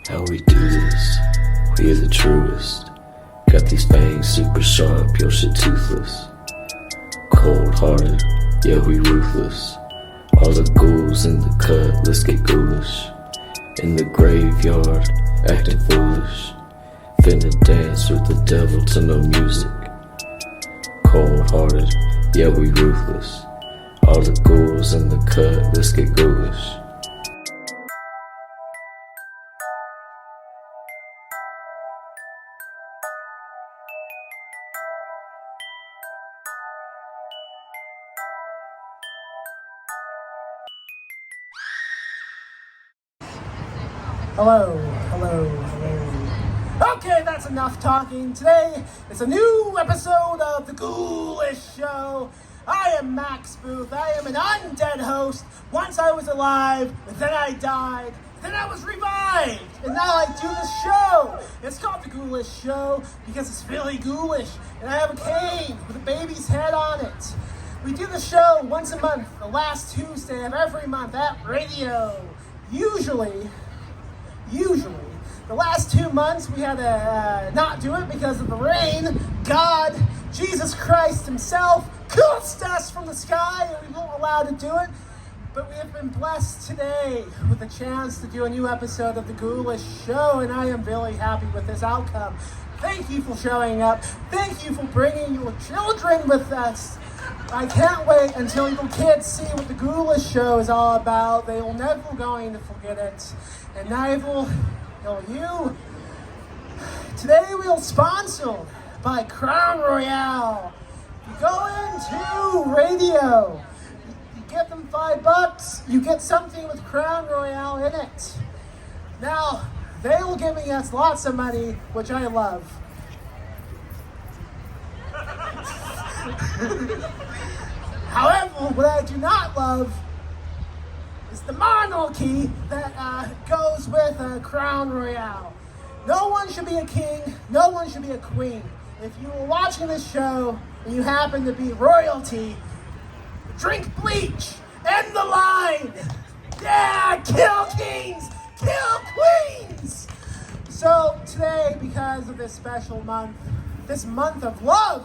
How we do this, we are the truest. Got these fangs super sharp, your shit toothless. Cold-hearted, yeah we ruthless. All the ghouls in the cut, let's get ghoulish. In the graveyard, acting foolish. Finna dance with the devil to no music. Cold-hearted, yeah we ruthless. All the ghouls in the cut, let's get ghoulish. Hello. Okay, that's enough talking. Today is a new episode of the Ghoulish Show. I am Max Booth. I am an undead host. Once I was alive, then I died, then I was revived, and now I do the show. It's called the Ghoulish Show because it's really ghoulish, and I have a cave with a baby's head on it. We do the show once a month, the last Tuesday of every month at radio. Usually, the last 2 months we had to not do it because of the rain. God, Jesus Christ himself, cursed us from the sky and we weren't allowed to do it. But we have been blessed today with a chance to do a new episode of the Ghoulish Show, and I am really happy with this outcome. Thank you for showing up. Thank you for bringing your children with us. I can't wait until your kids see what the Ghoulish Show is all about. They will never going to forget it. And neither will you. Today we are sponsored by Crown Royale. You go into radio, you give them $5, you get something with Crown Royale in it. Now, they will giving us lots of money, which I love. However, what I do not love is the monarchy that goes with Crown Royale. No one should be a king, no one should be a queen. If you were watching this show and you happen to be royalty, drink bleach, end the line. Yeah, kill kings, kill queens. So today, because of this special month, this month of love,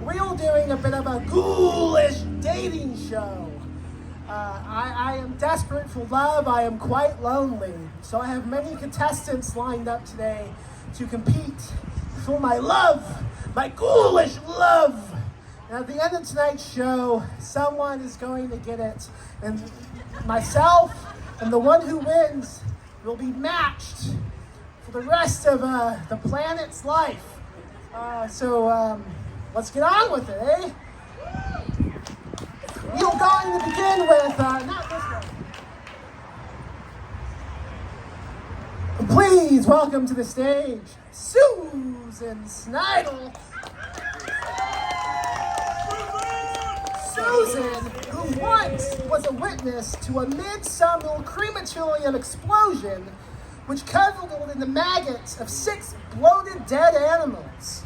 we are doing a bit of a ghoulish dating show. I am desperate for love. I am quite lonely. So I have many contestants lined up today to compete for my love, my ghoulish love. And at the end of tonight's show, someone is going to get it. And myself and the one who wins will be matched for the rest of the planet's life. So let's get on with it, eh? We are going to begin with, not this one. Please welcome to the stage, Susan Snyder. Susan, who once was a witness to a midsummer crematorium explosion which covered in the maggots of 6 bloated dead animals.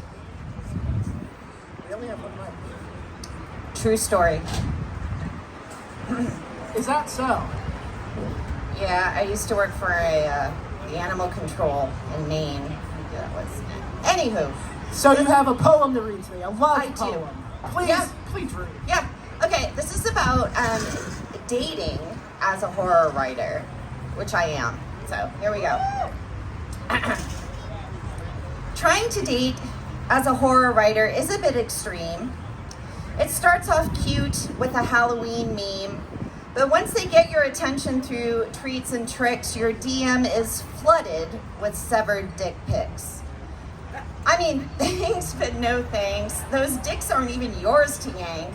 Really? I've got my... True story. Is that so? Yeah, I used to work for the animal control in Maine. That was. Anywho. So you have a poem to read today. I love I poem. do. Please, Yeah. please read. Yeah. Okay, this is about dating as a horror writer, which I am. So here we go. Trying to date as a horror writer is a bit extreme. It starts off cute with a Halloween meme, but once they get your attention through treats and tricks, your DM is flooded with severed dick pics. I mean, thanks, but no thanks. Those dicks aren't even yours to yank.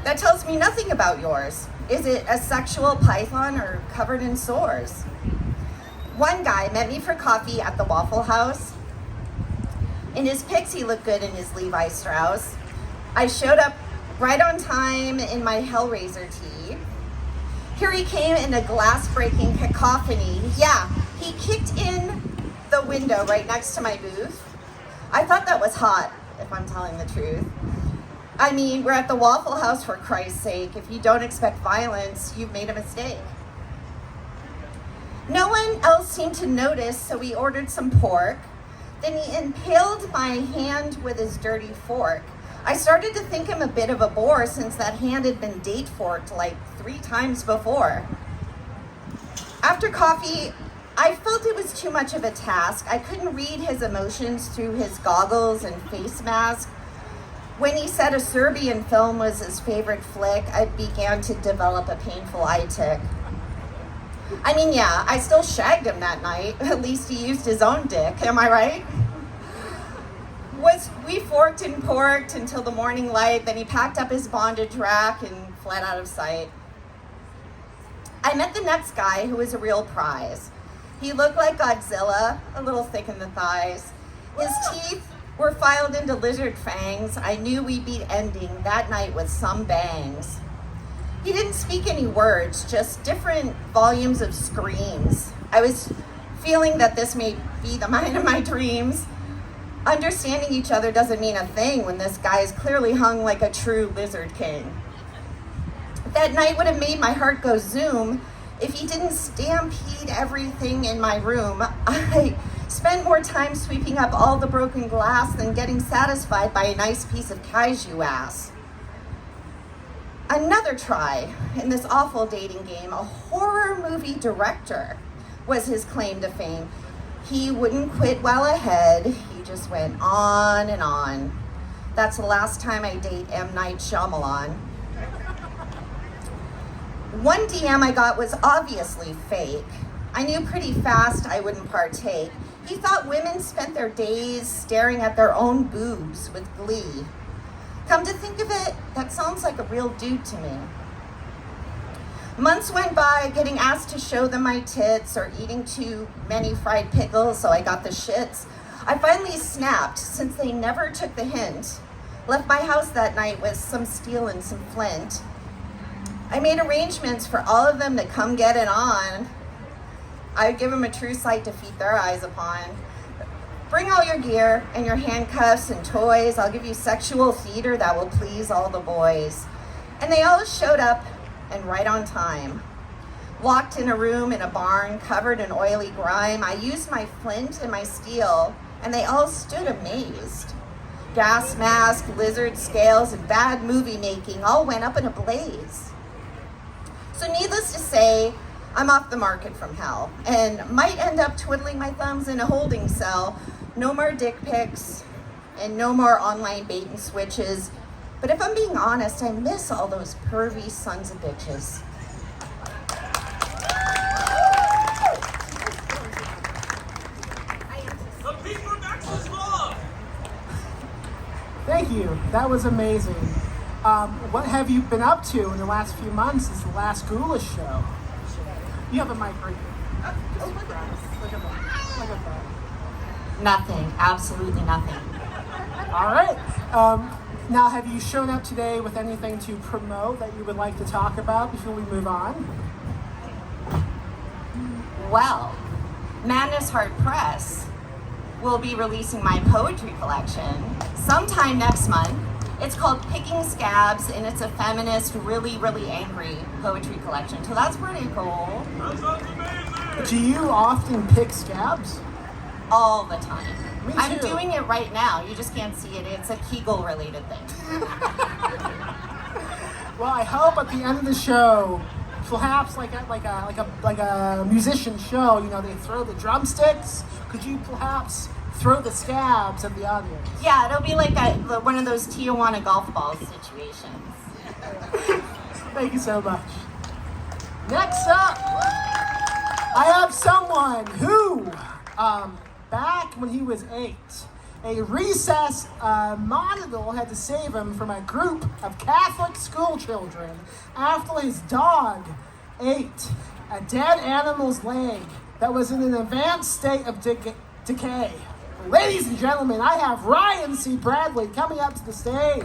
That tells me nothing about yours. Is it a sexual python or covered in sores? One guy met me for coffee at the Waffle House. In his pics, he looked good in his Levi Strauss. I showed up right on time in my Hellraiser tee. Here he came in a glass-breaking cacophony. Yeah, he kicked in the window right next to my booth. I thought that was hot, if I'm telling the truth. I mean, we're at the Waffle House, for Christ's sake. If you don't expect violence, you've made a mistake. No one one else seemed to notice, so he ordered some pork. Then he impaled my hand with his dirty fork. I started to think him a bit of a bore since that hand had been date forked like 3 times before. After coffee, I felt it was too much of a task. I couldn't read his emotions through his goggles and face mask. When he said a Serbian film was his favorite flick, I began to develop a painful eye tick. I mean, yeah, I still shagged him that night. At least he used his own dick, am I right? We forked and porked until the morning light, then he packed up his bondage rack and fled out of sight. I met the next guy who was a real prize. He looked like Godzilla, a little thick in the thighs. His teeth were filed into lizard fangs. I knew we'd be ending that night with some bangs. He didn't speak any words, just different volumes of screams. I was feeling that this may be the man of my dreams. Understanding each other doesn't mean a thing when this guy is clearly hung like a true lizard king. That night would have made my heart go zoom if he didn't stampede everything in my room. I spent more time sweeping up all the broken glass than getting satisfied by a nice piece of kaiju ass. Another try in this awful dating game, a horror movie director was his claim to fame. He wouldn't quit while ahead. He just went on and on. That's the last time I date M. Night Shyamalan. One DM I got was obviously fake. I knew pretty fast I wouldn't partake. He thought women spent their days staring at their own boobs with glee. Come to think of it, that sounds like a real dude to me. Months went by getting asked to show them my tits or eating too many fried pickles, so I got the shits. I finally snapped since they never took the hint. Left my house that night with some steel and some flint. I made arrangements for all of them to come get it on. I'd give them a true sight to feed their eyes upon. Bring all your gear and your handcuffs and toys. I'll give you sexual theater that will please all the boys. And they all showed up and right on time. Locked in a room in a barn covered in oily grime. I used my flint and my steel and they all stood amazed. Gas mask, lizard scales, and bad movie making all went up in a blaze. So needless to say, I'm off the market from hell and might end up twiddling my thumbs in a holding cell. No more dick pics and no more online bait and switches. But if I'm being honest, I miss all those pervy sons of bitches. Thank you. That was amazing. What have you been up to in the last few months since the last Ghoulish show? You have a mic right here. Look at that. Nothing, absolutely nothing. All right. Now, have you shown up today with anything to promote that you would like to talk about before we move on? Well, Madness Heart Press will be releasing my poetry collection sometime next month. It's called Picking Scabs, and it's a feminist, really, really angry poetry collection. So that's pretty cool. That sounds amazing! Do you often pick scabs? All the time. Me too. I'm doing it right now. You just can't see it. It's a Kegel-related thing. Well, I hope at the end of the show, perhaps like a musician show, you know, they throw the drumsticks. Could you perhaps throw the scabs at the audience? Yeah, it'll be like one of those Tijuana golf ball situations. Thank you so much. Next up, I have someone who, back when he was 8, a recess monitor had to save him from a group of Catholic school children after his dog ate a dead animal's leg that was in an advanced state of decay. Ladies and gentlemen, I have Ryan C. Bradley coming up to the stage.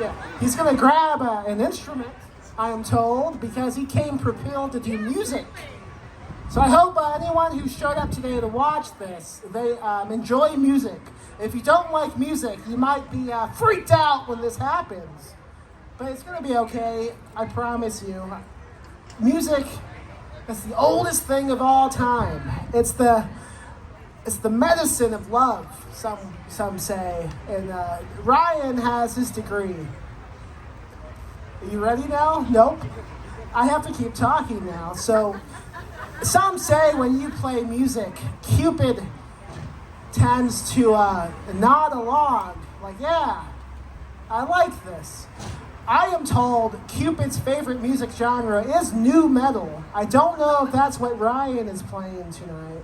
Yeah, he's going to grab an instrument, I am told, because he came prepared to do music. So I hope anyone who showed up today to watch this, they enjoy music. If you don't like music, you might be freaked out when this happens. but it's gonna be okay. I promise you. Music is the oldest thing of all time. It's the medicine of love. Some say. And Ryan has his degree. Are you ready now? Nope. I have to keep talking now. So, some say when you play music, Cupid tends to nod along, like, yeah, I like this. I am told Cupid's favorite music genre is nu metal. I don't know if that's what Ryan is playing tonight.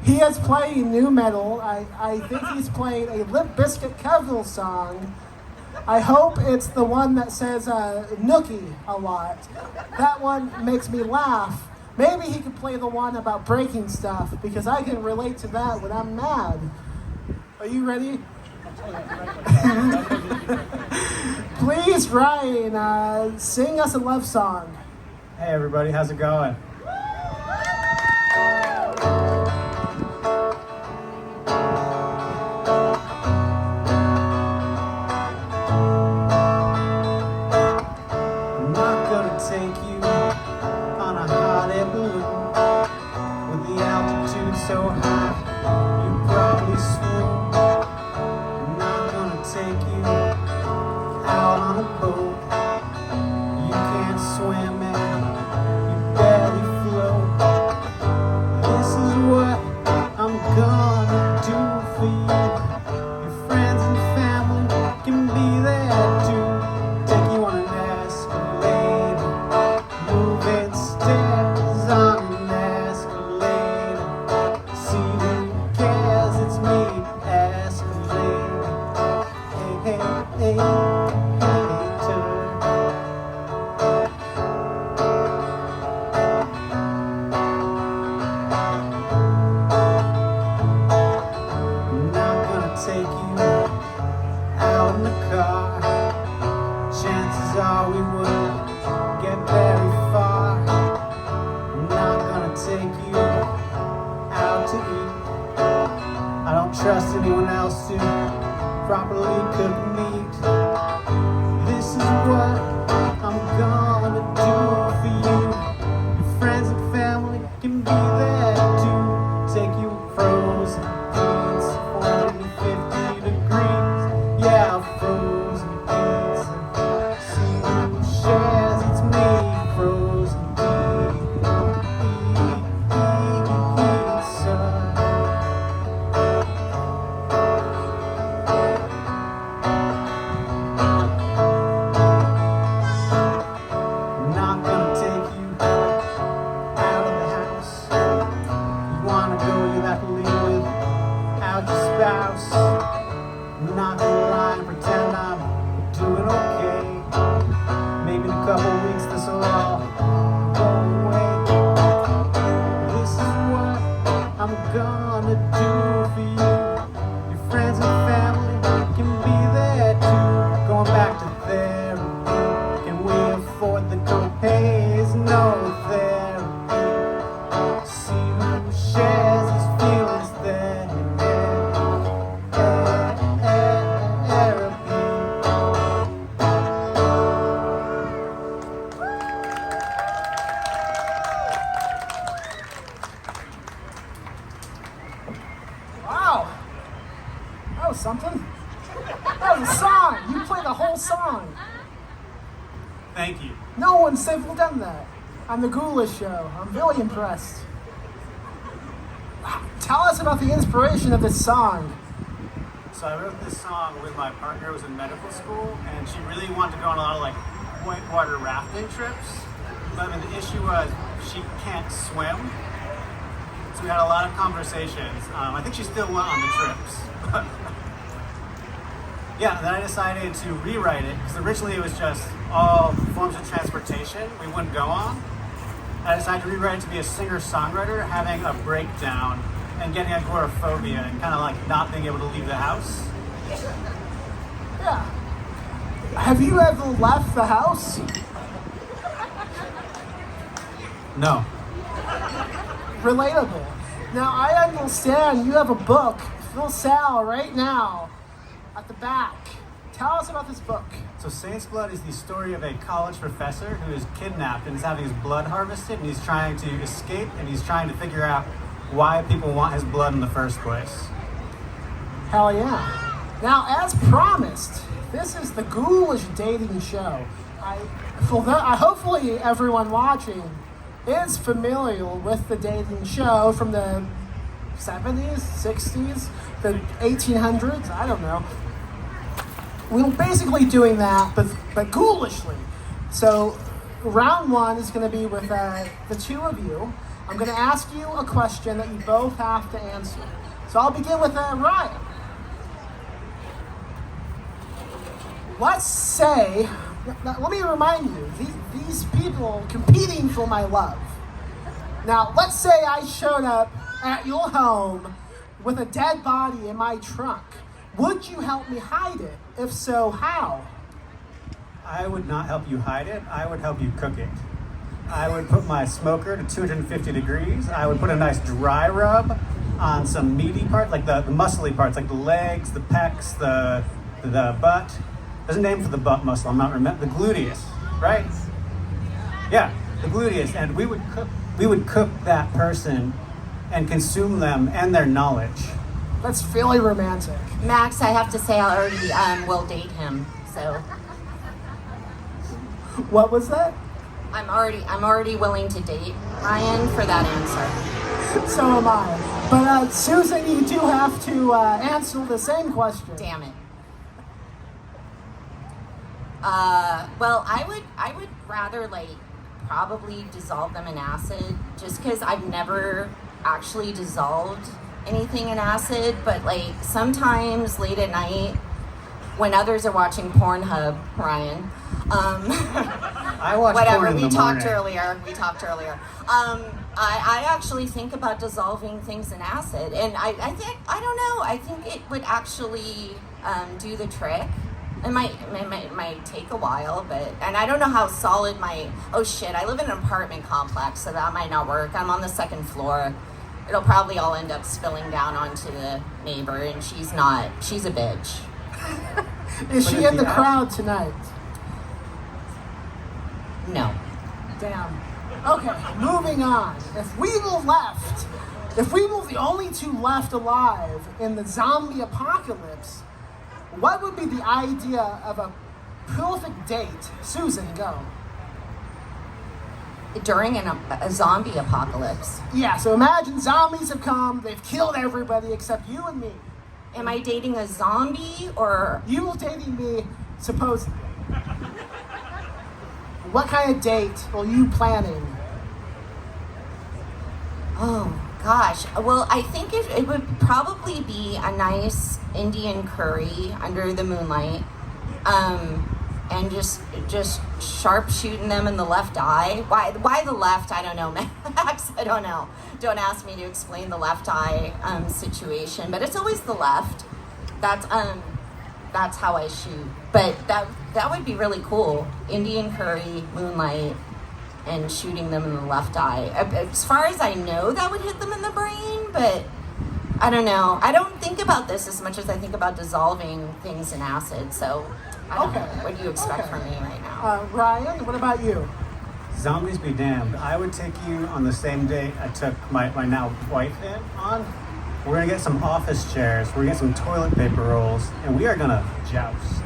He is playing nu metal. I think he's playing a Limp Bizkit cover song. I hope it's the one that says Nookie a lot. That one makes me laugh. Maybe he could play the one about breaking stuff, because I can relate to that when I'm mad. Are you ready? Please, Ryan, sing us a love song. Hey everybody, how's it going? I'm not gonna take you on a hot air balloon with the altitude so high you probably swoon. I'm not gonna take you out on a boat you can't swim in, you barely float. This is what I'm gonna do for you. Your friends and family can be there too. Take you on an escalator, moving stairs on an escalator. See who cares, it's me, escalator. Hey, hey, hey, turn. I'm not gonna take you out in the car. Chances are we wouldn't get very far. I'm not gonna take you out to eat. I don't trust anyone else to properly cook meat. This is what I'm gonna do for you. Your friends and family can be there too. Take you frozen pizza, 450 degrees. Yeah, frozen pizza. See who shares, it's me, frozen pizza. I'm not gonna take you out of the house. You wanna go, you have to leave without your spouse. I'm not gonna lie and pretend I'm doing okay. Maybe in a couple weeks this'll all go away. This is what I'm gonna do for you. Your friends and family can be there too. Going back to therapy. Can we afford the co-pays? No therapy. See who shares these feelings there. Therapy. Wow. That was something. That was a song. You played the whole song. Thank you. No one's ever done that on the Ghoulish Show. I'm really impressed. Tell us about the inspiration of this song. So I wrote this song with my partner who was in medical school, and she really wanted to go on a lot of like whitewater rafting trips. But I mean, the issue was she can't swim. So we had a lot of conversations. I think she still went on the trips. Yeah, and then I decided to rewrite it, because originally it was just all forms of transportation we wouldn't go on. I decided to rewrite it to be a singer-songwriter having a breakdown and getting agoraphobia and kind of like not being able to leave the house. Yeah. Have you ever left the house? No. Relatable. Now, I understand you have a book, Phil Sal, right now, at the back. Tell us about this book. So Saint's Blood is the story of a college professor who is kidnapped and is having his blood harvested, and he's trying to escape, and he's trying to figure out why people want his blood in the first place. Hell yeah. Now, as promised, this is the Ghoulish Dating Show. Hopefully everyone watching is familiar with the dating show from the 70s, 60s, the 1800s, I don't know. We're basically doing that, but ghoulishly. So round one is going to be with the two of you. I'm going to ask you a question that you both have to answer. So I'll begin with Ryan. Let's say, let me remind you, these people competing for my love. Now, let's say I showed up at your home with a dead body in my trunk. Would you help me hide it? If so, how? I would not help you hide it. I would help you cook it. I would put my smoker to 250 degrees. I would put a nice dry rub on some meaty parts, like the muscly parts, like the legs, the pecs, the butt. There's a name for the butt muscle. I'm not remembering. The gluteus, right? Yeah, the gluteus. And we would cook that person and consume them and their knowledge. That's fairly romantic. Max, I have to say I already will date him, so. What was that? I'm already willing to date Ryan for that answer. So am I. But Susan, you do have to answer the same question. Damn it. Well, I would rather probably dissolve them in acid, just because I've never actually dissolved anything in acid, but sometimes late at night when others are watching Pornhub, Ryan, I watch whatever, porn in we the talked morning. earlier. I actually think about dissolving things in acid, and I think it would actually do the trick. It might take a while, and I don't know how solid oh shit, I live in an apartment complex, so that might not work. I'm on the second floor. It'll probably all end up spilling down onto the neighbor, and she's a bitch. Is she in the crowd tonight? No. Damn. Okay, moving on. If we were the only two left alive in the zombie apocalypse, what would be the idea of a perfect date? Susan, go. During a zombie apocalypse. Yeah, so imagine zombies have come, they've killed everybody except you and me. Am I dating a zombie or? You are dating me, supposedly. What kind of date are you planning? Oh gosh, well I think it would probably be a nice Indian curry under the moonlight, and just sharp shooting them in the left eye. Why the left? I don't know, Max. I don't know. Don't ask me to explain the left eye situation, but it's always the left. That's how I shoot. But that would be really cool. Indian curry, moonlight, and shooting them in the left eye. As far as I know, that would hit them in the brain, but I don't know. I don't think about this as much as I think about dissolving things in acid, so I don't know. What do you expect from me right now? Ryan, what about you? Zombies be damned. I would take you on the same date I took my now wife on. We're gonna get some office chairs, we're gonna get some toilet paper rolls, and we are gonna joust.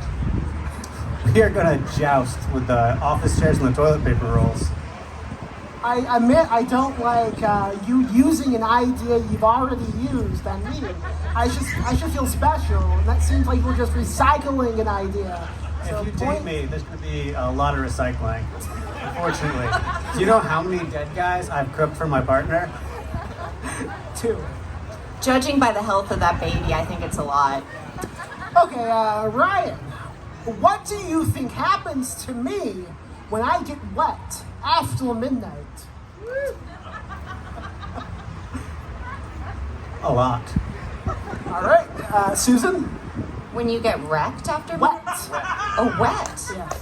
We are gonna joust with the office chairs and the toilet paper rolls. I admit I don't like you using an idea you've already used on me. I should feel special, and that seems like we're just recycling an idea. So if you date me, there's going to be a lot of recycling, unfortunately. Do you know how many dead guys I've cooked for my partner? 2. Judging by the health of that baby, I think it's a lot. Okay, Ryan, what do you think happens to me when I get wet after midnight? A lot. All right, Susan? When you get wrecked after Wet. Oh, wet. Yes.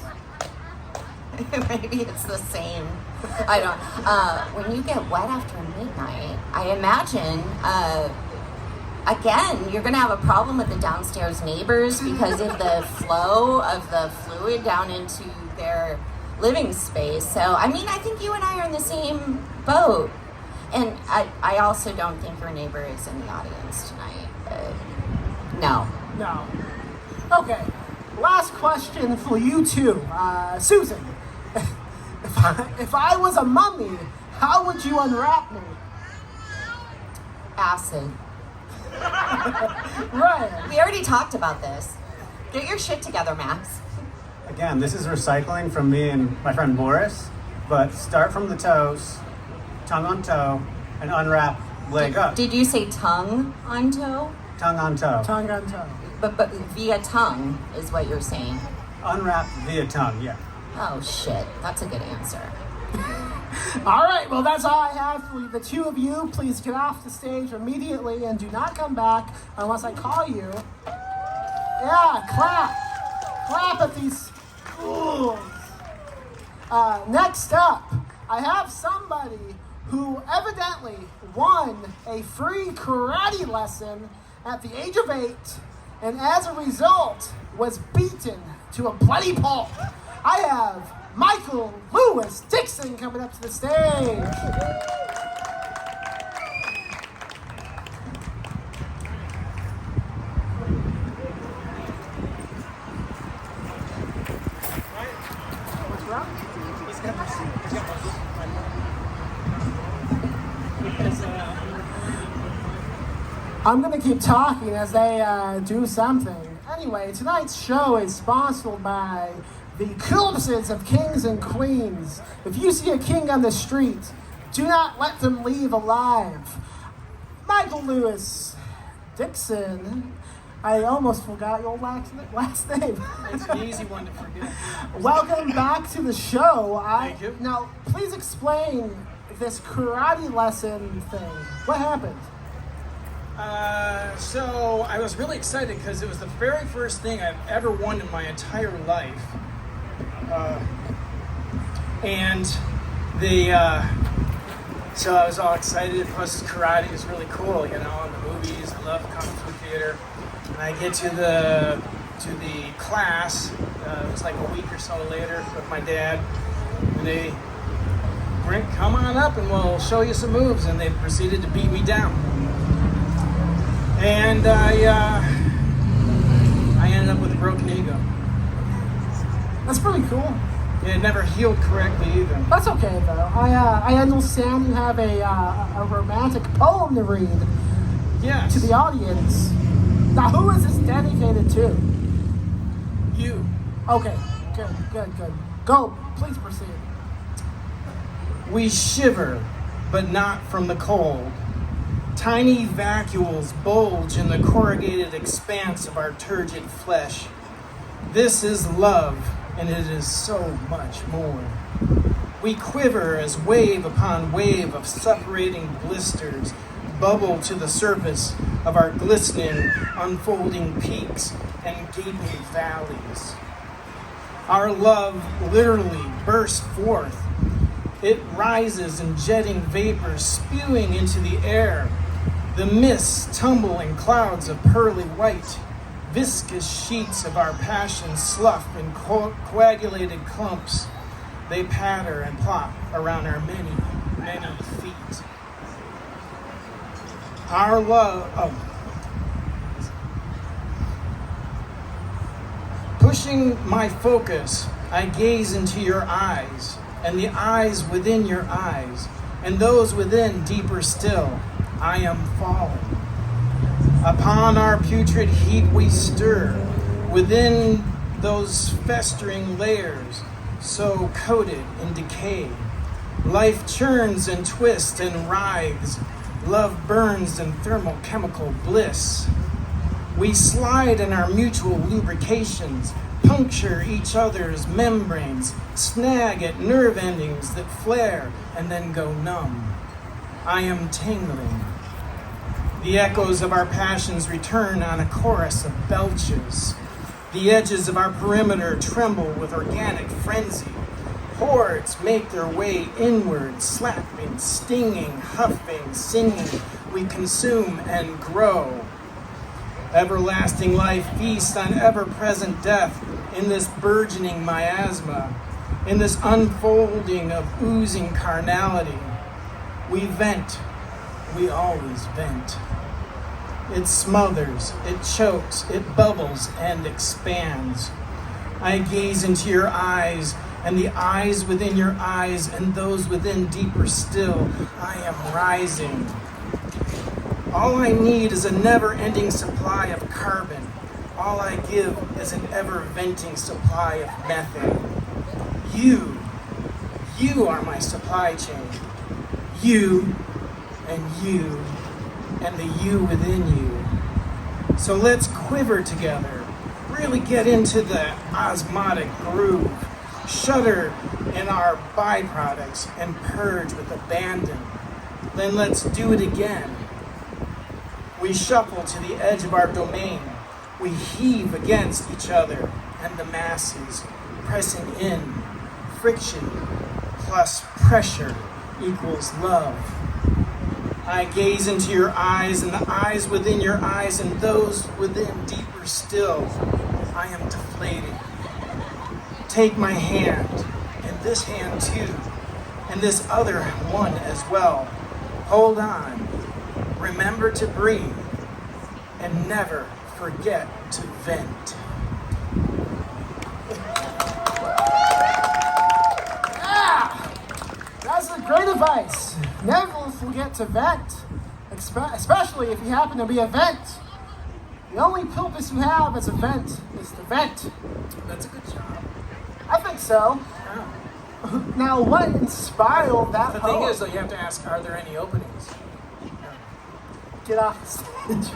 Maybe it's the same. I don't. When you get wet after midnight, I imagine again, you're going to have a problem with the downstairs neighbors because of the flow of the fluid down into their living space. So, I mean, I think you and I are in the same boat. And I also don't think your neighbor is in the audience tonight. No. No. Okay. Last question for you two. Susan, if I was a mummy, how would you unwrap me? Acid. Right. We already talked about this. Get your shit together, Max. Again, this is recycling from me and my friend Boris, but start from the toes, tongue on toe, and unwrap leg up. Did you say tongue on toe? Tongue on toe. Tongue on toe. But via tongue is what you're saying. Unwrap via tongue, yeah. Oh shit, that's a good answer. All right, well, that's all I have for the two of you. Please get off the stage immediately and do not come back unless I call you. Yeah, clap. Clap at these fools. Next up, I have somebody who evidently won a free karate lesson at the age of 8 and as a result was beaten to a bloody pulp. I have Michael Lewis Dixon coming up to the stage. What's wrong? I'm going to keep talking as they do something. Anyway, tonight's show is sponsored by the corpses of kings and queens. If you see a king on the street, do not let them leave alive. Michael Lewis Dixon. I almost forgot your last name. It's an easy one to forget. Welcome back to the show. Thank you. Now, please explain this karate lesson thing. What happened? So I was really excited because it was the very first thing I've ever won in my entire life. So I was all excited. Plus, karate is really cool, you know, in the movies. I love kung fu theater. And I get to the class. It was like a week or so later with my dad, and they come on up and we'll show you some moves. And they proceeded to beat me down. And I ended up with a broken ego. That's pretty cool. It never healed correctly either. That's okay though. I understand you have a romantic poem to read Yes. to the audience. Now, who is this dedicated to? You. Okay, good. Go, please proceed. We shiver, but not from the cold. Tiny vacuoles bulge in the corrugated expanse of our turgid flesh. This is love, and it is so much more. We quiver as wave upon wave of separating blisters bubble to the surface of our glistening, unfolding peaks and gaping valleys. Our love literally bursts forth. It rises in jetting vapors spewing into the air. The mists tumble in clouds of pearly white. Viscous sheets of our passion slough in coagulated clumps. They patter and plop around our many, many feet. Our love, pushing my focus, I gaze into your eyes, and the eyes within your eyes, and those within deeper still. I am falling. Upon our putrid heat we stir, within those festering layers, so coated in decay. Life churns and twists and writhes. Love burns in thermochemical bliss. We slide in our mutual lubrications, puncture each other's membranes, snag at nerve endings that flare and then go numb. I am tingling. The echoes of our passions return on a chorus of belches. The edges of our perimeter tremble with organic frenzy. Hordes make their way inward, slapping, stinging, huffing, singing. We consume and grow. Everlasting life feasts on ever-present death in this burgeoning miasma, in this unfolding of oozing carnality. We vent, we always vent. It smothers, it chokes, it bubbles and expands. I gaze into your eyes, and the eyes within your eyes, and those within deeper still. I am rising. All I need is a never-ending supply of carbon. All I give is an ever-venting supply of methane. You are my supply chain. You, and the you within you. So let's quiver together, really get into the osmotic groove, shudder in our byproducts, and purge with abandon. Then let's do it again. We shuffle to the edge of our domain. We heave against each other and the masses, pressing in. Friction plus pressure equals love. I gaze into your eyes, and the eyes within your eyes, and those within deeper still. I am deflating. Take my hand, and this hand too, and this other one as well. Hold on. Remember to breathe, and never forget to vent. That's a great advice. Never forget to vent, especially if you happen to be a vent. The only purpose you have as a vent is to vent. That's a good job. I think so. Yeah. Now, what inspired that The poem? thing is, though, you have to ask, are there any openings? Get off the stage.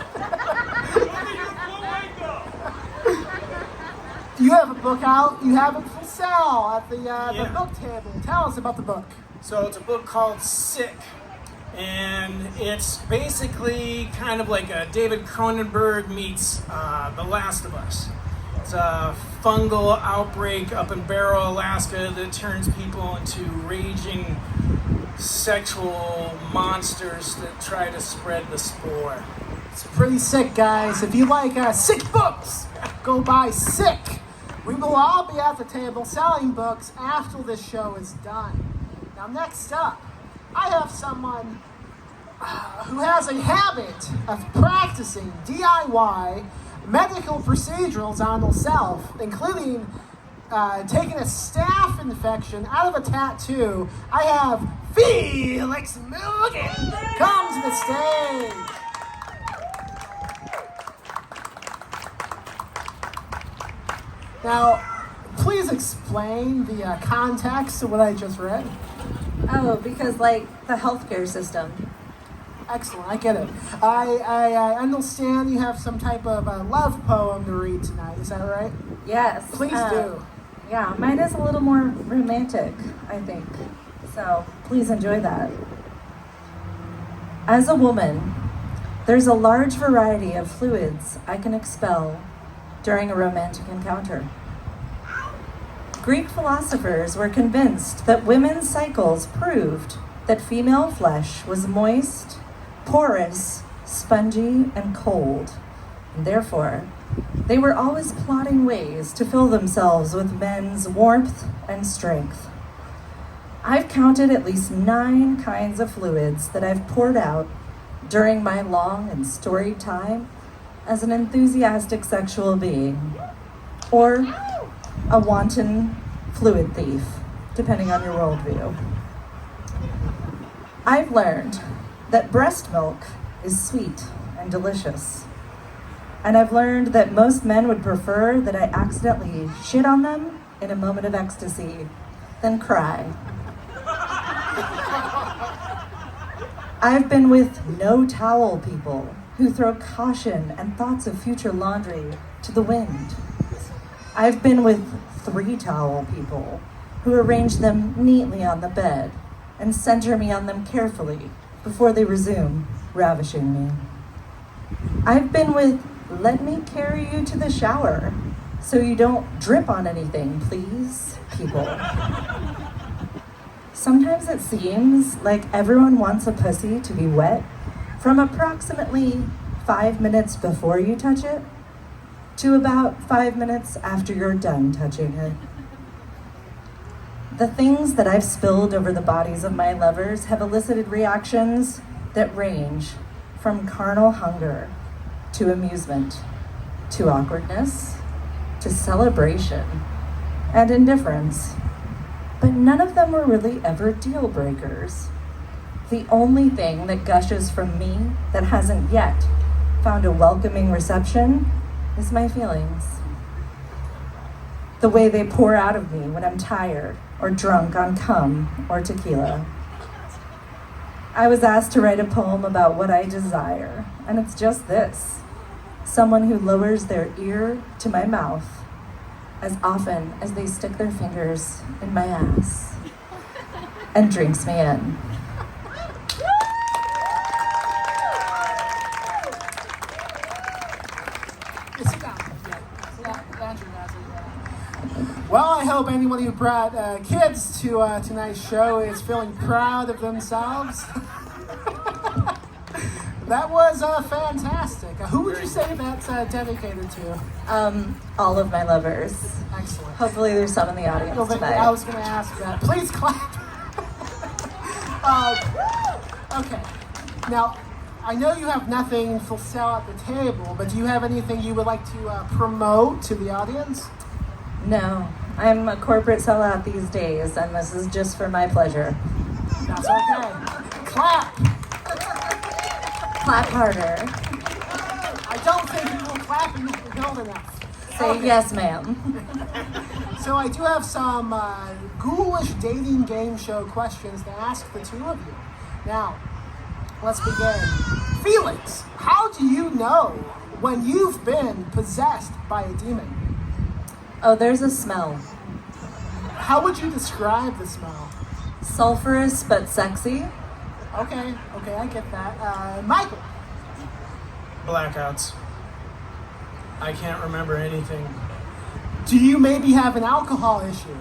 You have a book out. You have it for sale at the book table. Tell us about the book. So it's a book called Sick, and it's basically kind of like a David Cronenberg meets The Last of Us. It's a fungal outbreak up in Barrow, Alaska that turns people into raging sexual monsters that try to spread the spore. It's pretty sick, guys. If you like sick books, go buy Sick. We will all be at the table selling books after this show is done. Now, next up, I have someone who has a habit of practicing DIY medical procedures on herself, including taking a staph infection out of a tattoo. I have Felix Morgan come to the stage. Now, please explain the context of what I just read. Oh, because like the healthcare system. Excellent, I get it. I understand you have some type of love poem to read tonight. Is that right? Yes. Please do. Yeah, mine is a little more romantic, I think. So please enjoy that. As a woman, there's a large variety of fluids I can expel during a romantic encounter. Greek philosophers were convinced that women's cycles proved that female flesh was moist, porous, spongy, and cold, and therefore, they were always plotting ways to fill themselves with men's warmth and strength. I've counted at least 9 kinds of fluids that I've poured out during my long and storied time as an enthusiastic sexual being, or a wanton fluid thief, depending on your worldview. I've learned that breast milk is sweet and delicious. And I've learned that most men would prefer that I accidentally shit on them in a moment of ecstasy than cry. I've been with no towel people who throw caution and thoughts of future laundry to the wind. I've been with 3 towel people who arrange them neatly on the bed and center me on them carefully before they resume ravishing me. I've been with let me carry you to the shower so you don't drip on anything, please, people. Sometimes it seems like everyone wants a pussy to be wet from approximately 5 minutes before you touch it to about 5 minutes after you're done touching it. The things that I've spilled over the bodies of my lovers have elicited reactions that range from carnal hunger to amusement to awkwardness to celebration and indifference. But none of them were really ever deal breakers. The only thing that gushes from me that hasn't yet found a welcoming reception is my feelings. The way they pour out of me when I'm tired or drunk on cum or tequila. I was asked to write a poem about what I desire, and it's just this: someone who lowers their ear to my mouth as often as they stick their fingers in my ass and drinks me in. Well, I hope anyone who brought kids to tonight's show is feeling proud of themselves. That was fantastic. Who would you say that's dedicated to? All of my lovers. Excellent. Hopefully there's some in the audience tonight. I was going to ask that. Please clap. Okay. Now, I know you have nothing for sale at the table, but do you have anything you would like to promote to the audience? No, I'm a corporate sellout these days, and this is just for my pleasure. That's okay. Clap. Clap harder. I don't think you will clap enough enough. Say yes, ma'am. So I do have some ghoulish dating game show questions to ask the two of you. Now, let's begin. Felix, how do you know when you've been possessed by a demon? Oh, there's a smell. How would you describe the smell? Sulfurous but sexy. Okay, I get that. Michael? Blackouts. I can't remember anything. Do you maybe have an alcohol issue?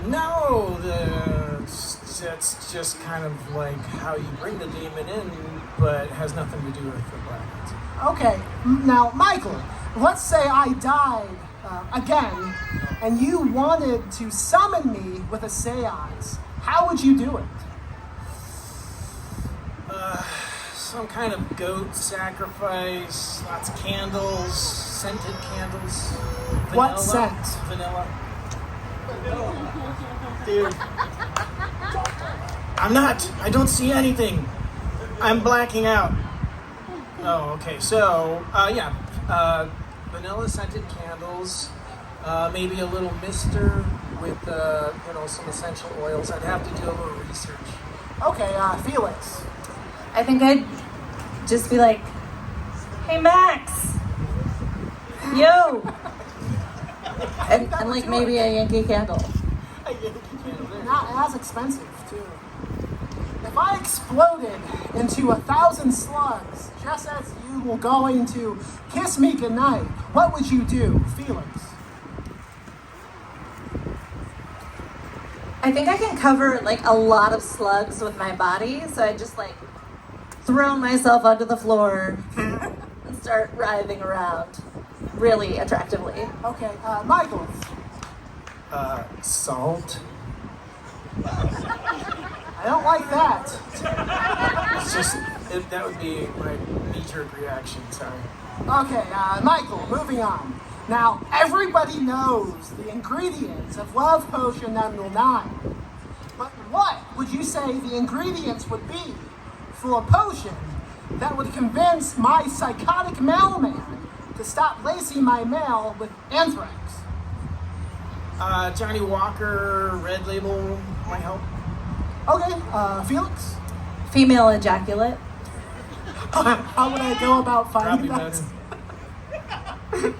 No, that's just kind of like how you bring the demon in, but has nothing to do with the blackouts. Okay, now Michael, let's say I died again, and you wanted to summon me with a seance. How would you do it? Some kind of goat sacrifice, lots of candles, scented candles. What scent? Vanilla. Dude. I don't see anything. I'm blacking out. Oh, okay. So, vanilla scented candles, maybe a little mister with, some essential oils. I'd have to do a little research. Okay, Felix. I think I'd just be like, hey, Max. Yo. and like maybe a Yankee Candle. A Yankee Candle. Not as expensive, too. If I exploded into 1,000 slugs, just as you were going to kiss me goodnight, what would you do, Felix? I think I can cover like a lot of slugs with my body, so I just like throw myself onto the floor and start writhing around really attractively. Okay, Michael. Salt. I don't like that. It's just, that would be my knee-jerk reaction, sorry. Okay, Michael, moving on. Now, everybody knows the ingredients of Love Potion number 9. But what would you say the ingredients would be for a potion that would convince my psychotic mailman to stop lacing my mail with anthrax? Johnny Walker, Red Label might help. Okay, Felix? Female ejaculate. How would I go about finding Probably that? better.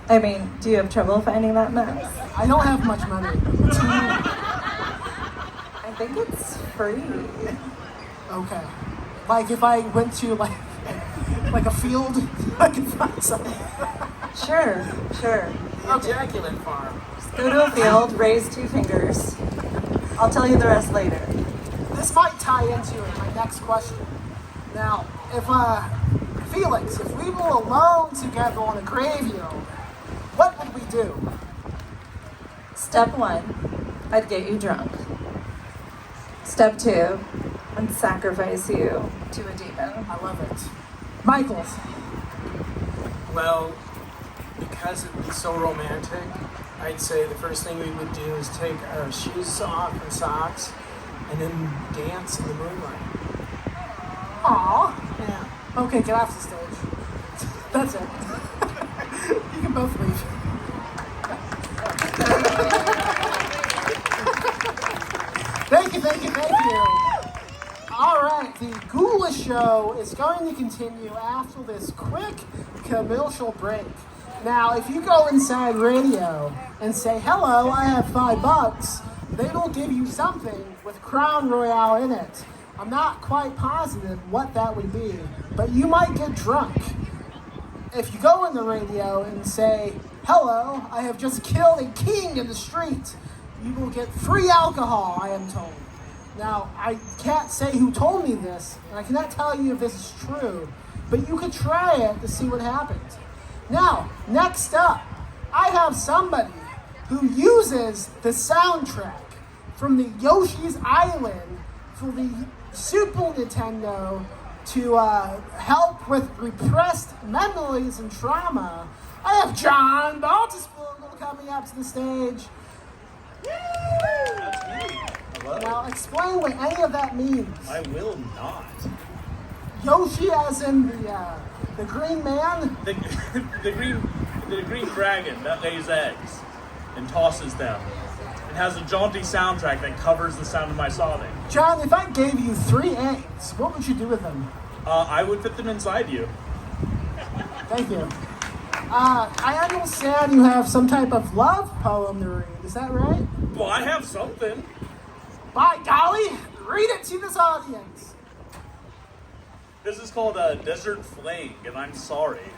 I mean, do you have trouble finding that mess? I don't have much money. I think it's free. Okay. Like if I went to like a field, I could find something. Sure. The ejaculate farm. Just go to a field, raise 2 fingers. I'll tell you the rest later. This might tie into my next question. Now, if Felix, if we were alone together on a graveyard, what would we do? Step 1, I'd get you drunk. Step 2, I'd sacrifice you to a demon. I love it. Michael, Well, because it's so romantic, I'd say the first thing we would do is take our shoes off and socks and then dance in the moonlight. aw. Yeah. Okay, get off the stage. That's it. You can both leave. Thank you. All right, the Ghoulish Show is going to continue after this quick commercial break. Now, if you go inside radio and say, hello, I have $5, they will give you something with Crown Royale in it. I'm not quite positive what that would be, but you might get drunk. If you go in the radio and say, hello, I have just killed a king in the street, you will get free alcohol, I am told. Now, I can't say who told me this, and I cannot tell you if this is true, but you could try it to see what happens. Now, next up, I have somebody who uses the soundtrack from the Yoshi's Island for the Super Nintendo to help with repressed memories and trauma. I have John Baltisberger coming up to the stage. That's me. Hello. Now, explain what any of that means. I will not. Yoshi as in the green man? The green dragon that lays eggs and tosses them and has a jaunty soundtrack that covers the sound of my sobbing. John, if I gave you 3 eggs, what would you do with them? I would fit them inside you. Thank you. I understand you have some type of love poem to read. Is that right? Well, I have something. By golly, read it to this audience. This is called a Desert Fling, and I'm sorry.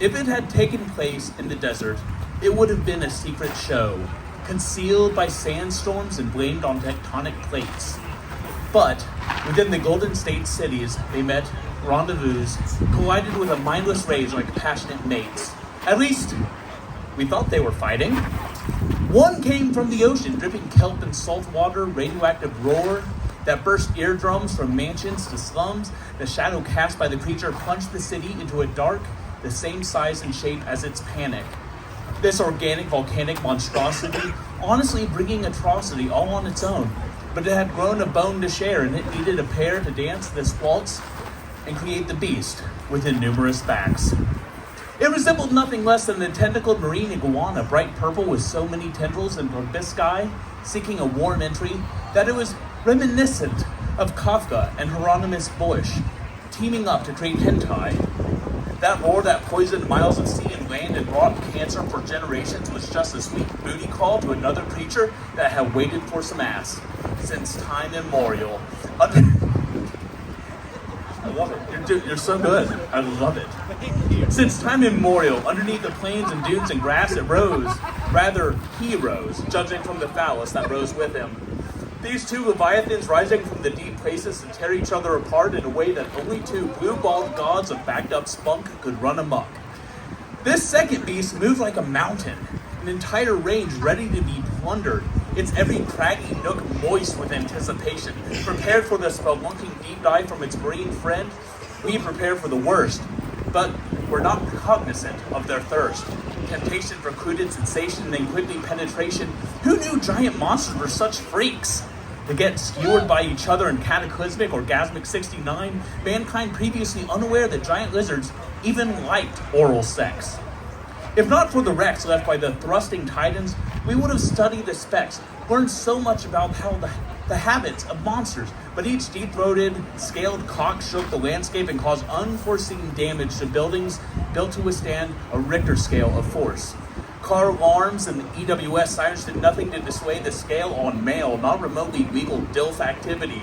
If it had taken place in the desert, it would have been a secret show, concealed by sandstorms and blamed on tectonic plates. But within the Golden State cities, they met, rendezvoused, collided with a mindless rage like passionate mates. At least, we thought they were fighting. One came from the ocean, dripping kelp and salt water, radioactive roar that burst eardrums from mansions to slums. The shadow cast by the creature plunged the city into a dark, the same size and shape as its panic. This organic volcanic monstrosity, honestly bringing atrocity all on its own, but it had grown a bone to share, and it needed a pair to dance this waltz and create the beast within numerous backs. It resembled nothing less than a tentacled marine iguana, bright purple with so many tendrils and proboscis, seeking a warm entry that it was reminiscent of Kafka and Hieronymus Bosch, teaming up to create hentai. That roar that poisoned miles of sea and land and brought cancer for generations was just a sweet booty call to another creature that had waited for some ass since time immemorial. I love it. You're so good. I love it. Since time immemorial, underneath the plains and dunes and grass it rose. Rather, he rose, judging from the phallus that rose with him. These two leviathans rising from the deep places to tear each other apart in a way that only two blue-balled gods of backed-up spunk could run amok. This second beast moved like a mountain, an entire range ready to be plundered, its every craggy nook moist with anticipation, prepared for the spelunking deep dive from its marine friend. We prepare for the worst, but we're not cognizant of their thirst. Temptation precluded sensation, then quickly penetration. Who knew giant monsters were such freaks? To get skewered by each other in cataclysmic orgasmic 69, mankind previously unaware that giant lizards even liked oral sex. If not for the wrecks left by the thrusting titans, we would have studied the specs, learned so much about how the habits of monsters, but each deep-throated, scaled cock shook the landscape and caused unforeseen damage to buildings built to withstand a Richter scale of force. Car alarms and the EWS sirens did nothing to dissuade the scale on male, not remotely legal DILF activity,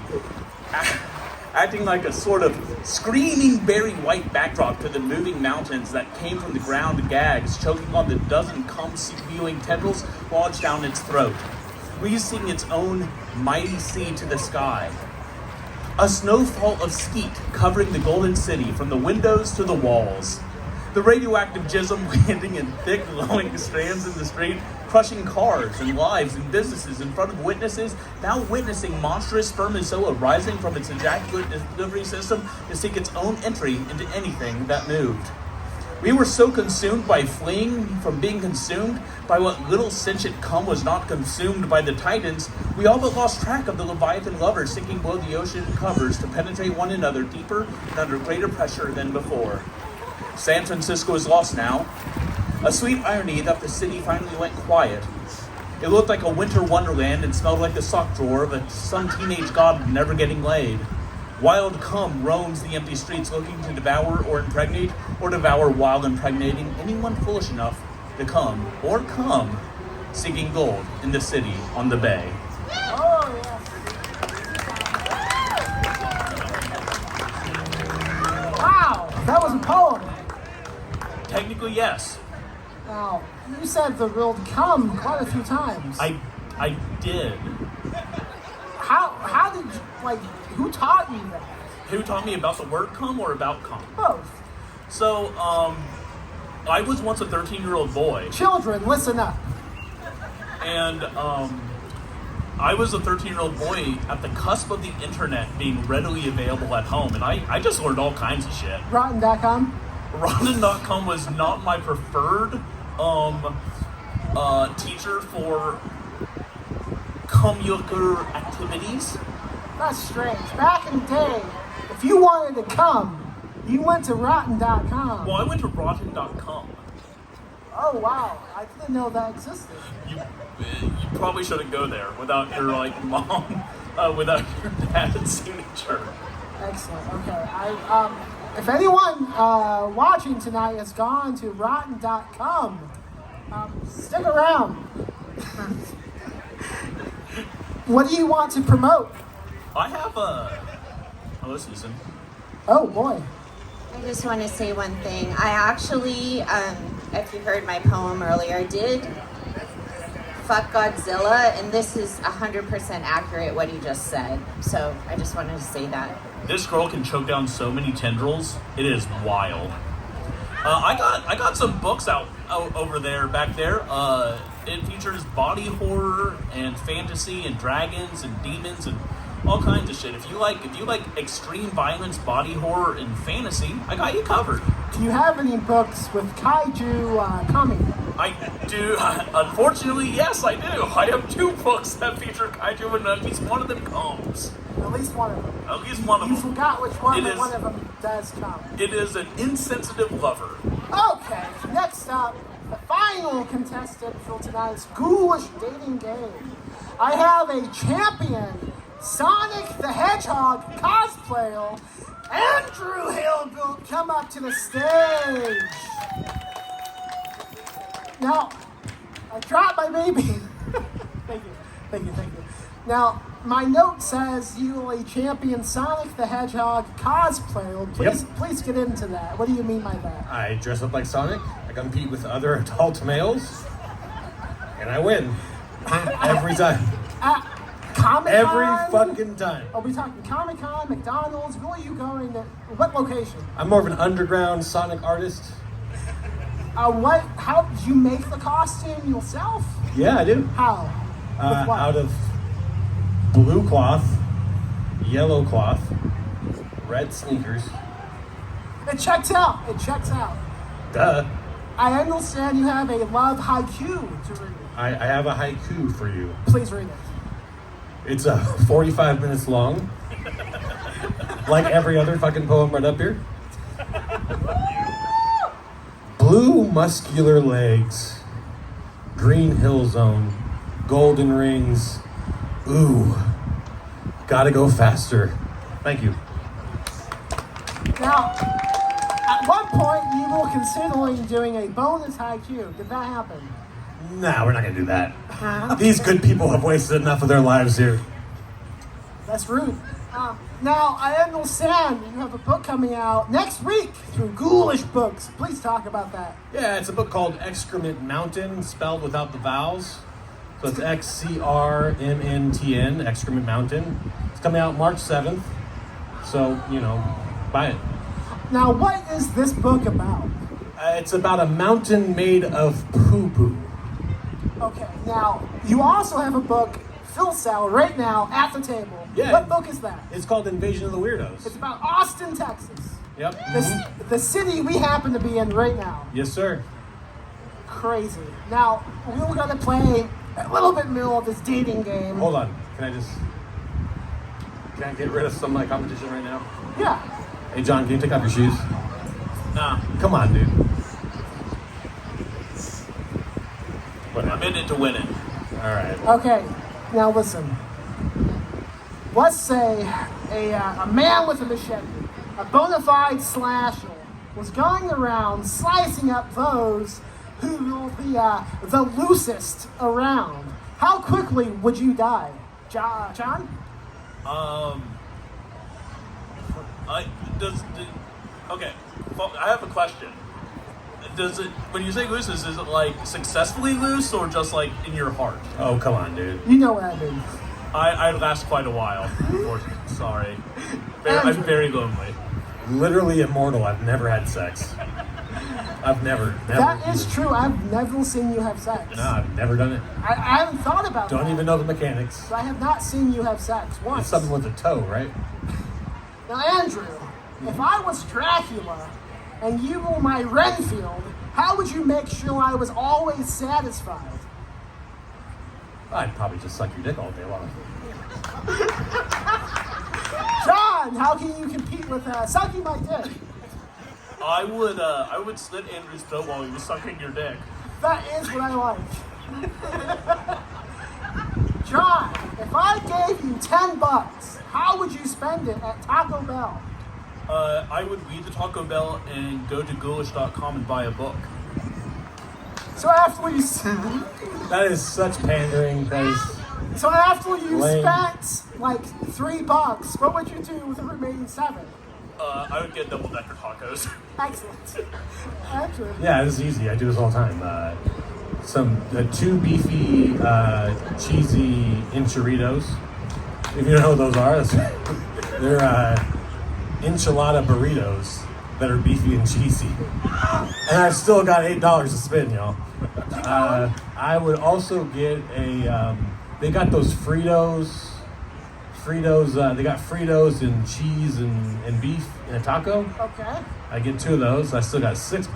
acting like a sort of screaming berry white backdrop to the moving mountains that came from the ground gags, choking on the dozen cum-spewing tendrils lodged down its throat, releasing its own mighty sea to the sky. A snowfall of skeet covering the golden city from the windows to the walls. The radioactive jism landing in thick, glowing strands in the street, crushing cars and lives and businesses in front of witnesses, now witnessing monstrous spermatozoa rising from its ejaculate delivery system to seek its own entry into anything that moved. We were so consumed by fleeing from being consumed by what little sentient cum was not consumed by the titans, we all but lost track of the Leviathan lovers sinking below the ocean covers to penetrate one another deeper and under greater pressure than before. San Francisco is lost now. A sweet irony that the city finally went quiet. It looked like a winter wonderland and smelled like the sock drawer of some teenage god never getting laid. Wild cum roams the empty streets looking to devour or impregnate, or devour while impregnating anyone foolish enough to come, or come, seeking gold in the city on the bay. Oh, yes. Wow, that was a poem. Technically, yes. Now, you said the word come quite a few times. I did. How did you, like, who taught you that? Who taught me about the word cum or about cum? Both. So, I was once a 13-year-old boy. Children, listen up. And I was a 13-year-old boy at the cusp of the internet being readily available at home, and I just learned all kinds of shit. Rotten.com? Rotten.com was not my preferred teacher for cumulative activities. That's strange. Back in the day, if you wanted to come, you went to Rotten.com. Well, I went to Rotten.com. Oh, wow. I didn't know that existed. You probably shouldn't go there without your mom, without your dad's signature. Excellent. Okay. If anyone watching tonight has gone to Rotten.com, stick around. What do you want to promote? I have hello, Susan. Oh, boy. I just want to say one thing. I actually, if you heard my poem earlier, I did fuck Godzilla, and this is 100% accurate what he just said. So I just wanted to say that. This girl can choke down so many tendrils. It is wild. I got some books out over there, back there. It features body horror and fantasy and dragons and demons and all kinds of shit. If you like extreme violence, body horror, and fantasy, I got you covered. Do you have any books with kaiju coming? I do. Unfortunately, yes, I do. I have 2 books that feature kaiju, and at least one of them comes. At least one of them. At least one of You them. forgot which one, It but is- one of them does come. It is an insensitive lover. Okay, next up, the final contestant for tonight's Ghoulish Dating Game. I have a champion, Sonic the Hedgehog cosplayer, Andrew Hilbert, come up to the stage. Now, I dropped my baby. Thank you. Now, my note says you are a champion Sonic the Hedgehog cosplayer. Please get into that. What do you mean by that? I dress up like Sonic, I compete with other adult males, and I win. Every time. Comic-Con? Every fucking time. Are we talking Comic-Con, McDonald's? Where are you going to, what location? I'm more of an underground Sonic artist. How did you make the costume yourself? Yeah, I do. How? With what? Out of blue cloth, yellow cloth, red sneakers. It checks out. Duh. I understand you have a love haiku to read. I have a haiku for you. Please read it. It's 45 minutes long. Like every other fucking poem right up here. Blue muscular legs, green hill zone, golden rings. Ooh, gotta go faster. Thank you. Now, at one point you were considering doing a bonus haiku. Did that happen? Nah, we're not gonna do that. These good people have wasted enough of their lives here. That's rude. Now, I understand you have a book coming out next week through Ghoulish Books. Please talk about that. Yeah, it's a book called Excrement Mountain, spelled without the vowels. So it's XCRMNTN, Excrement Mountain. It's coming out March 7th. So, buy it. Now, what is this book about? It's about a mountain made of poo-poo. Okay, now, you also have a book, Phil Sal, right now at the table. Yeah. What book is that? It's called Invasion of the Weirdos. It's about Austin, Texas. Yep. The city we happen to be in right now. Yes, sir. Crazy. Now, we were going to play a little bit middle of this dating game. Hold on. Can I get rid of some of my competition right now? Yeah. Hey, John, can you take off your shoes? Nah, Come on, dude. I'm in it to win it. All right. Okay, now listen. Let's say a man with a machete, a bona fide slasher, was going around slicing up those who will be the loosest around. How quickly would you die? John? Okay, I have a question. Does it, when you say loose, is it like successfully loose or just like in your heart? Oh, come on, dude. You know what I mean. I last quite a while. Sorry. I'm very lonely. Literally immortal. I've never had sex. I've never. That is true. I've never seen you have sex. No, I've never done it. I haven't thought about that. Don't even know the mechanics. So I have not seen you have sex once. It's something with a toe, right? Now, Andrew, if I was Dracula and you were my Renfield, how would you make sure I was always satisfied? I'd probably just suck your dick all day long. John, how can you compete with sucking my dick? I would slit Andrew's throat while he was sucking your dick. That is what I like. John, if I gave you $10, how would you spend it at Taco Bell? I would leave the Taco Bell and go to ghoulish.com and buy a book. So after you That is such pandering. That is. spent like $3, what would you do with the remaining $7? I would get double-decker tacos. Excellent. Excellent. Yeah, this is easy. I do this all the time. Two beefy, cheesy enchiladas. If you know what those are, they're enchilada burritos that are beefy and cheesy. And I've still got $8 to spend, y'all. I would also get they got those Fritos. They got Fritos and cheese and beef in a taco. Okay. I get 2 of those. I still got $6.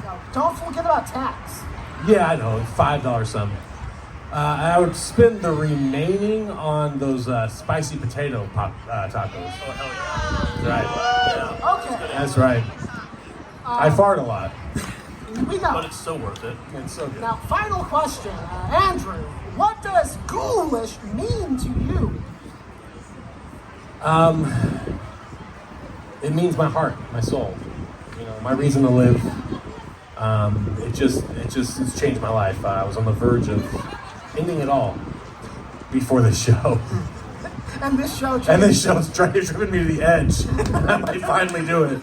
Now, don't forget about tax. Yeah, I know, $5 something. I would spend the remaining on those spicy potato tacos. Oh, hell yeah. Right. Yeah. Okay. That's right. I fart a lot. We know. But it's so worth it. It's so good. Now, final question. Andrew, what does ghoulish mean to you? It means my heart, my soul. My reason to live. It's changed my life. I was on the verge of ending it all before this show. And this show Show's driven me to the edge. I might finally do it.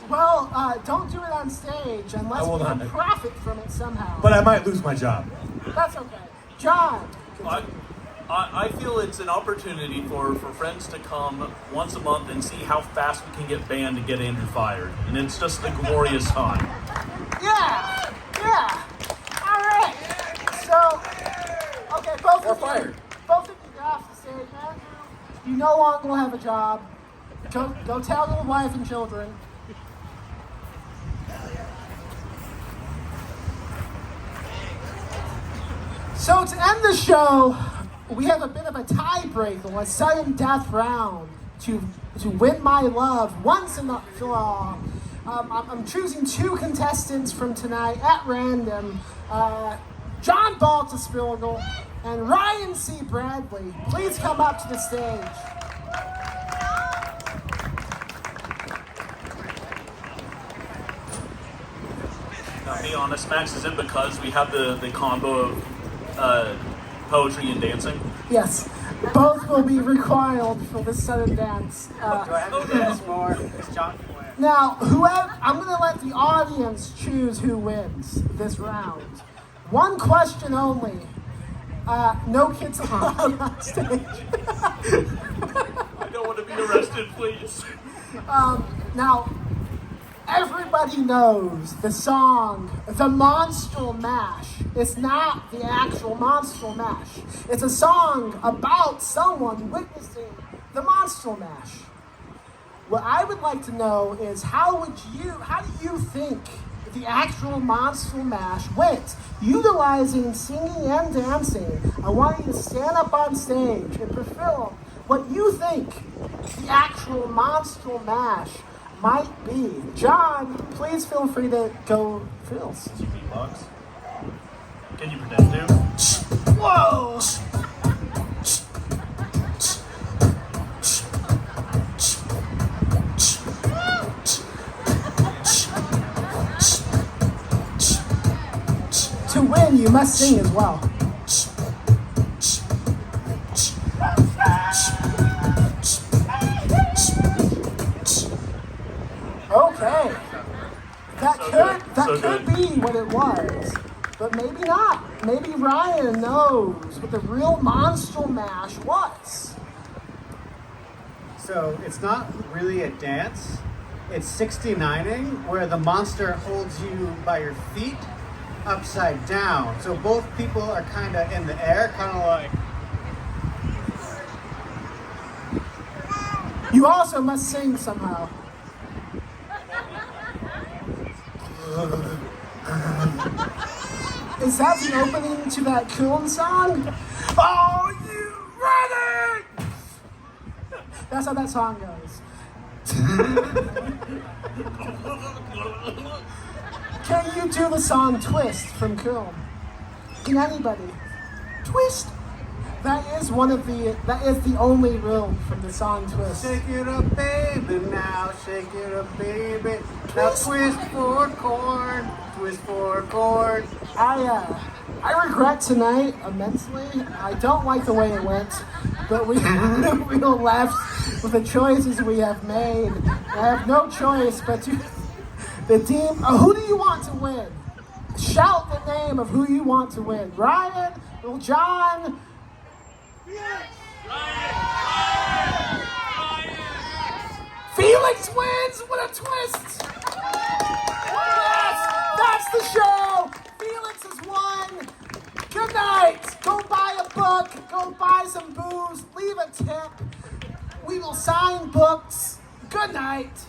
Well, don't do it on stage unless I will we can not. profit from it somehow. But I might lose my job. That's okay. John. I feel it's an opportunity for friends to come once a month and see how fast we can get banned and get Andrew fired. And it's just a glorious time. Yeah. All right. So, okay, both of you get off the stage. Andrew, you no longer will have a job. Go tell your wife and children. So to end the show, we have a bit of a tiebreaker, a sudden death round to win my love once and for all. I'm choosing 2 contestants from tonight at random. John Baltisberger and Ryan C. Bradley. Please come up to the stage. Now, be honest, Max is in because we have the combo of poetry and dancing. Yes, both will be required for this sudden dance. Do I have to dance more? It's John can win. Now, I'm going to let the audience choose who wins this round. One question only. No kids allowed on stage. I don't want to be arrested. twisted, please. Now, everybody knows the song, The Monster Mash. It's not the actual Monster Mash. It's a song about someone witnessing the Monster Mash. What I would like to know is how do you think the actual Monster Mash went? Utilizing singing and dancing, I want you to stand up on stage and perform what you think the actual Monster Mash might be. John, please feel free to go first. Can you beatbox? Can you pretend to? Whoa! To win, you must sing as well. Okay. That could be what it was, but maybe not. Maybe Ryan knows what the real Monster Mash was. So it's not really a dance. It's 69ing, where the monster holds you by your feet upside down. So both people are kind of in the air, kind of like. You also must sing somehow. Is that the opening to that Coon song? Are you ready? That's how that song goes. Can you do the song Twist from Coon? Can anybody? Twist. That is the only rule from the song Twist. Shake it up, baby, now. Shake it up, baby. Now twist for a chord. Twist for a chord. I regret tonight immensely. I don't like the way it went, but we were left with the choices we have made. I have no choice but to the team. Who do you want to win? Shout the name of who you want to win. Ryan or John? Felix wins! What a twist! Yes! That's the show! Felix has won! Good night! Go buy a book, go buy some booze, leave a tip. We will sign books. Good night!